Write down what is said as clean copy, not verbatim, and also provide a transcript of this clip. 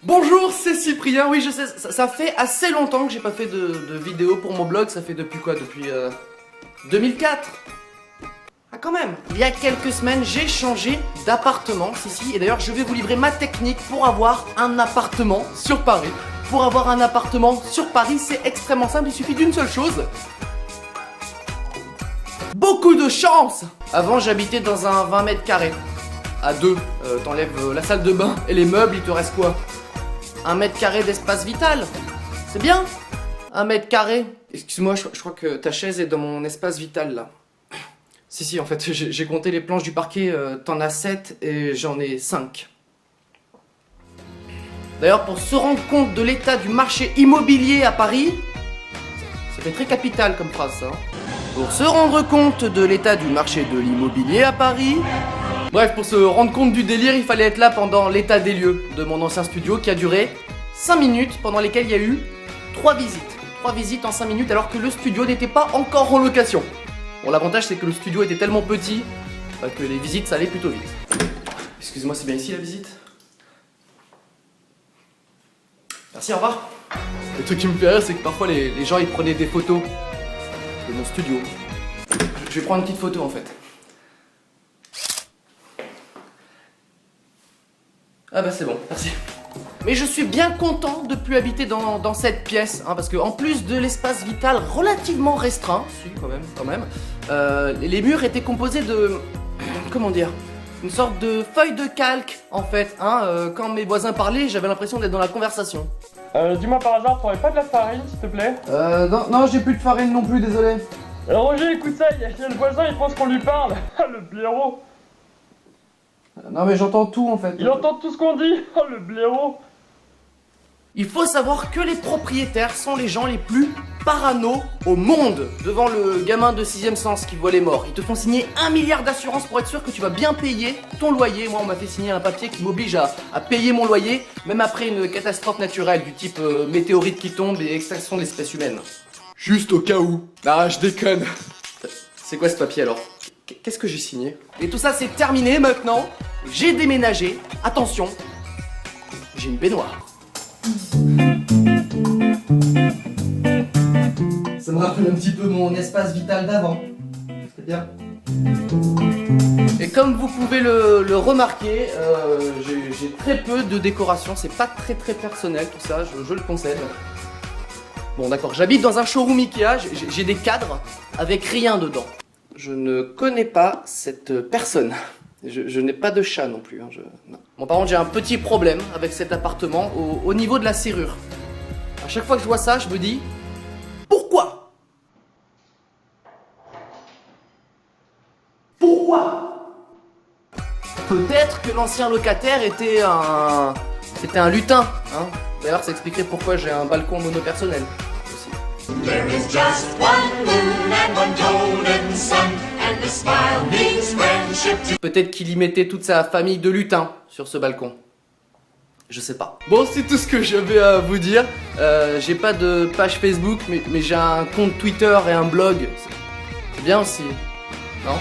Bonjour, c'est Cyprien. Oui, je sais, ça fait assez longtemps que j'ai pas fait de vidéo pour mon blog. Ça fait depuis quoi? Depuis 2004. Ah, quand même. Il y a quelques semaines, j'ai changé d'appartement. Si. Et d'ailleurs, je vais vous livrer ma technique pour avoir un appartement sur Paris. Pour avoir un appartement sur Paris, c'est extrêmement simple. Il suffit d'une seule chose. Beaucoup de chance. Avant, j'habitais dans un 20 mètres carrés. À deux, t'enlèves la salle de bain et les meubles, il te reste quoi? 1 mètre carré d'espace vital. C'est bien 1 mètre carré. Excuse-moi, je crois que ta chaise est dans mon espace vital là. Si, en fait, j'ai compté les planches du parquet, t'en as 7 et j'en ai 5. D'ailleurs, pour se rendre compte de l'état du marché immobilier à Paris, ça fait très capital comme phrase ça. Pour se rendre compte de l'état du marché de l'immobilier à Paris... Bref, pour se rendre compte du délire, il fallait être là pendant l'état des lieux de mon ancien studio qui a duré 5 minutes, pendant lesquelles il y a eu 3 visites. 3 visites en 5 minutes alors que le studio n'était pas encore en location. Bon, l'avantage c'est que le studio était tellement petit que les visites ça allait plutôt vite. Excuse-moi, c'est bien ici la visite? Merci, au revoir. Le truc qui me fait rire, c'est que parfois les gens ils prenaient des photos de mon studio. Je vais prendre une petite photo en fait. Ah bah c'est bon, merci. Mais je suis bien content de plus habiter dans cette pièce, hein, parce que en plus de l'espace vital relativement restreint, si quand même, les murs étaient composés de... comment dire? Une sorte de feuille de calque en fait, hein, quand mes voisins parlaient, j'avais l'impression d'être dans la conversation. Dis-moi par hasard, t'aurais pas de la farine s'il te plaît? Non, j'ai plus de farine non plus, désolé. Roger, écoute ça, il y a le voisin, il pense qu'on lui parle. Le blaireau. Non mais j'entends tout en fait. Il entend tout ce qu'on dit. Oh le blaireau. Il faut savoir que les propriétaires sont les gens les plus parano au monde. Devant le gamin de 6ème sens qui voit les morts. Ils te font signer 1 milliard d'assurance pour être sûr que tu vas bien payer ton loyer. Moi on m'a fait signer un papier qui m'oblige à payer mon loyer, même après une catastrophe naturelle du type météorite qui tombe et extinction de l'espèce humaine. Juste au cas où. Ah, je déconne. C'est quoi ce papier alors? Qu'est-ce que j'ai signé? Et tout ça c'est terminé maintenant. J'ai déménagé. Attention, j'ai une baignoire. Ça me rappelle un petit peu mon espace vital d'avant. C'est bien. Et comme vous pouvez le remarquer, j'ai très peu de décoration. C'est pas très personnel tout ça, je le concède. Bon d'accord, j'habite dans un showroom Ikea, j'ai des cadres avec rien dedans. Je ne connais pas cette personne. Je n'ai pas de chat non plus. Hein, non. Bon, par contre, j'ai un petit problème avec cet appartement au niveau de la serrure. À chaque fois que je vois ça, je me dis... Pourquoi? Pourquoi? Peut-être que l'ancien locataire était un... C'était un lutin. Hein. D'ailleurs, ça expliquerait pourquoi j'ai un balcon monopersonnel. There is just one moon and one golden sun, and the smile means friendship. Peut-être qu'il y mettait toute sa famille de lutins sur ce balcon. Je sais pas. Bon, c'est tout ce que j'avais à vous dire. J'ai pas de page Facebook, mais j'ai un compte Twitter et un blog. C'est bien aussi, non?